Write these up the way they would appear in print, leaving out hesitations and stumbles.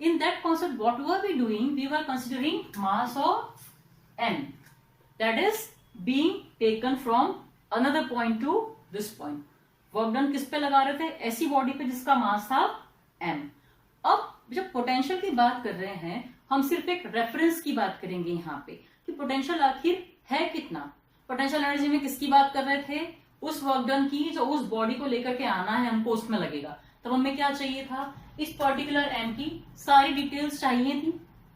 In that concept, what were we doing? We were considering mass of m, that is being taken from another point to this point. Work done किस पे लगा रहे थे? ऐसी body पे जिसका मास था m. अब जब पोटेंशियल की बात कर रहे हैं, हम सिर्फ एक रेफरेंस की बात करेंगे यहाँ पे कि पोटेंशियल आखिर है कितना. पोटेंशियल एनर्जी में किसकी बात कर रहे थे? उस वर्क डन की जो उस बॉडी को लेकर के आना है हमको उसमें लगेगा. तब हमें क्या चाहिए था? इस पर्टिकुलर एम की सारी डिटेल्स चाहिए थी.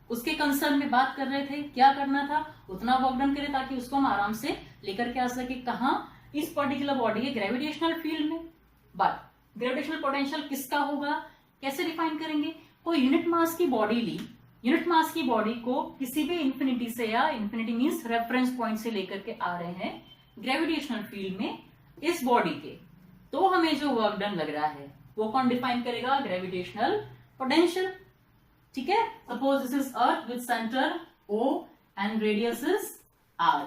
उसके कंसर्न में बात कर रहे थे. क्या करना था? उतना वर्क डन करे ताकि उसको हम आराम से लेकर के आ सके. कहाँ? इस पर्टिकुलर बॉडी के ग्रेविटेशनल फील्ड में. बट ग्रेविटेशनल पोटेंशियल किसका होगा? कैसे डिफाइन करेंगे? कोई यूनिट मास की बॉडी ली, यूनिट मास की बॉडी को किसी भी इंफिनिटी से, या इंफिनिटी मींस रेफरेंस पॉइंट से लेकर के आ रहे हैं ग्रेविटेशनल फील्ड में इस बॉडी के, तो हमें जो वर्क डन लग रहा है वो कौन डिफाइन करेगा? Gravitational potential. ठीक है. Suppose this is earth with centre O and radius is R.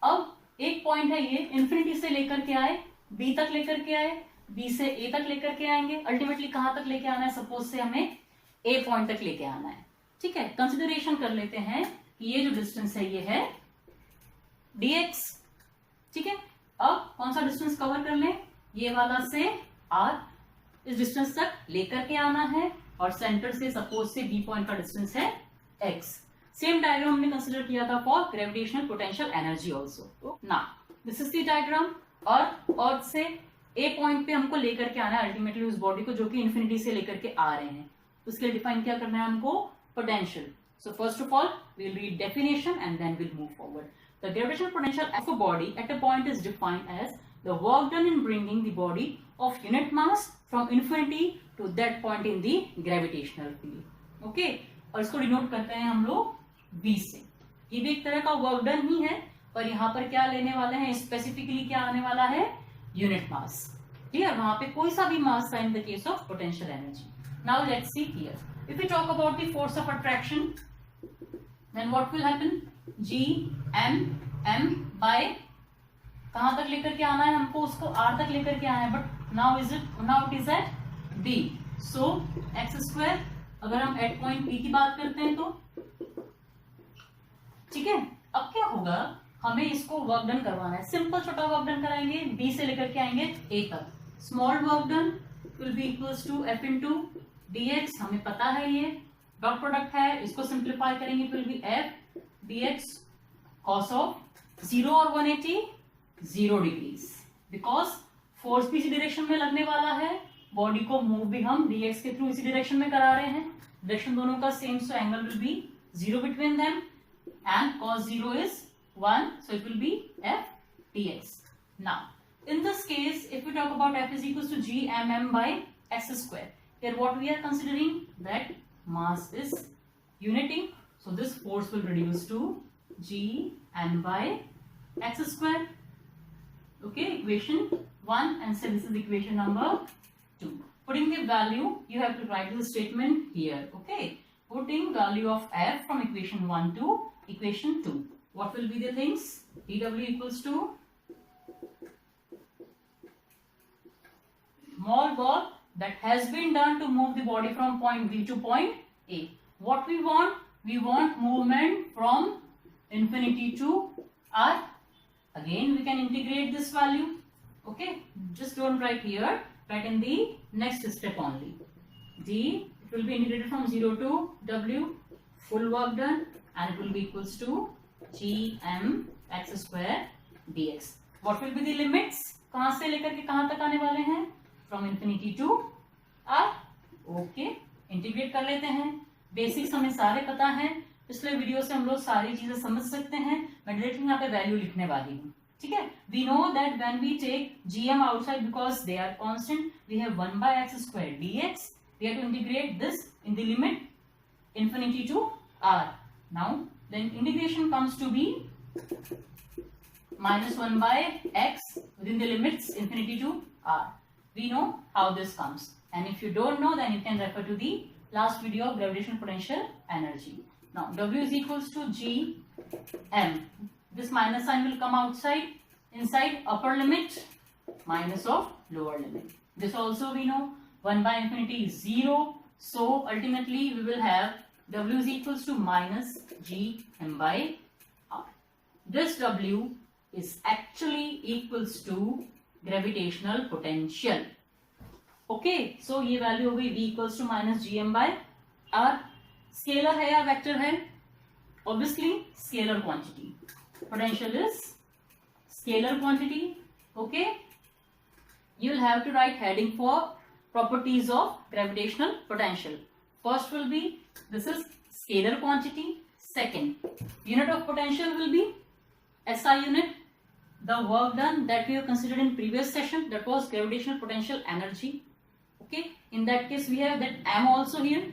अब एक पॉइंट है, ये इंफिनिटी से लेकर के आए, B तक लेकर के आए, B से A तक लेकर के आएंगे. अल्टीमेटली कहां तक लेके आना है? सपोज से हमें A पॉइंट तक लेके आना है. ठीक है. कंसिडरेशन कर लेते हैं कि ये जो डिस्टेंस है ये है dx. ठीक है. अब कौन सा डिस्टेंस कवर कर लें? ये वाला से R. इस डिस्टेंस तक लेकर के आना है और सेंटर से सपोज से B पॉइंट का डिस्टेंस है x. सेम डायग्राम हमने कंसीडर किया था for gravitational potential energy also. Now this is the diagram. और अर्थ से A पॉइंट पे हमको लेकर के आना है अल्टीमेटली उस बॉडी को जो कि इंफिनिटी से लेकर के आ रहे हैं. उसके लिए डिफाइन क्या करना है हमको? Potential. So first of all we will read definition and then will move forward. The gravitational potential of a body at a point is defined as the work done in bringing the body of unit mass from infinity to that point in the gravitational field. Okay? और इसको denote करते हैं हम लोग V से. ये भी एक तरह का वर्क डन ही है, पर यहाँ पर क्या लेने वाले हैं? स्पेसिफिकली क्या आने वाला है? Unit mass. क्लियर? वहां पे कोई सा भी मास था in the case of potential energy. Now let's see here. If we talk about the force of attraction, then what will happen? G m by कहां तक लेकर के आना है हमको? उसको R तक लेकर के आना है. But now it is at B. So x square, अगर हम एट पॉइंट P की बात करते हैं तो ठीक है. अब क्या होगा? हमें इसको वर्क डन करवाना है. सिंपल छोटा वर्क डन कराएंगे. B से लेकर के आएंगे A तक. Small work done will be equals to F into dx. हमें पता है ये डॉट प्रोडक्ट है. इसको सिंप्लीफाई करेंगे will be F dx cos of 0 और 180 0 डिग्रीज. बिकॉज फोर्स भी इसी डायरेक्शन में लगने वाला है, बॉडी को मूव भी हम dx के थ्रू इसी डायरेक्शन में करा रहे हैं. डायरेक्शन दोनों का same, so angle will be 0 between them and cos 0 is 1, so it will be f dx. Now in this case, if we talk about f is equals to g mm by x square, here what we are considering that mass is uniting, so this force will reduce to g m by x square. Okay, equation 1, and so this is equation number 2. Putting the value, you have to write the statement here. Okay, putting value of f from equation 1 to equation 2. What will be the things? dw equals to small work that has been done to move the body from point B to point A. What we want? We want movement from infinity to R. Again we can integrate this value. Okay, just don't write here, write in the next step only. D, it will be integrated from 0 to W, full work done, and it will be equals to g m x square dx. What will be the limits? कहां से लेकर के कहां तक आने वाले हैं? From infinity to R. Okay, integrate कर लेते हैं. बेसिक्स हमें सारे पता हैं, पिछले वीडियो से हम लोग सारी चीजें समझ सकते हैं. मैं डायरेक्टली यहाँ पे वैल्यू लिखने वाली हूँ. ठीक है. We know that when we take gm outside because they are constant, we have 1 by x square dx. We have to integrate this in the limit infinity to R. Now then integration comes to be minus 1 by x within the limits infinity to R. We know how this comes, and if you don't know, then you can refer to the last video of gravitational potential energy. Now W is equals to g m. This minus sign will come outside. Inside upper limit minus of lower limit. This also we know. 1 by infinity is 0. So ultimately we will have W is equals to minus Gm by R. This W is actually equals to gravitational potential. Okay, so ये value हो गई V equals to minus Gm by R. Scalar है या vector है? Obviously scalar quantity. Potential is scalar quantity. Okay, you'll have to write heading for properties of gravitational potential. First will be, this is scalar quantity. Second, unit of potential will be SI unit. The work done that we have considered in previous session, that was gravitational potential energy. Okay, in that case we have that M also here.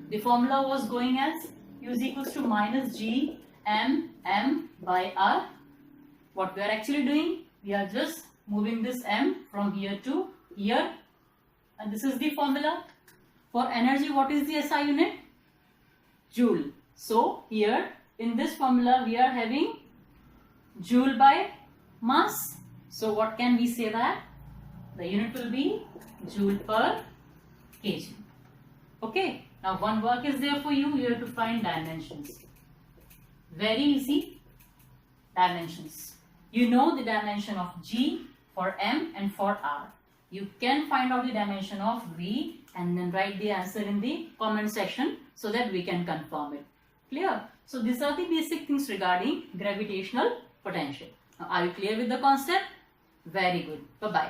The formula was going as U is equals to minus G M by R. What we are actually doing, we are just moving this M from here to here, and this is the formula. For energy, what is the SI unit? Joule. So here in this formula we are having joule by mass. So what can we say that? The unit will be joule per kg. Okay, now one work is there for you. You have to find dimensions. Very easy. Dimensions. You know the dimension of G for M and for R. You can find out the dimension of V and then write the answer in the comment section so that we can confirm it. Clear? So these are the basic things regarding gravitational potential. Now are you clear with the concept? Very good. Bye-bye.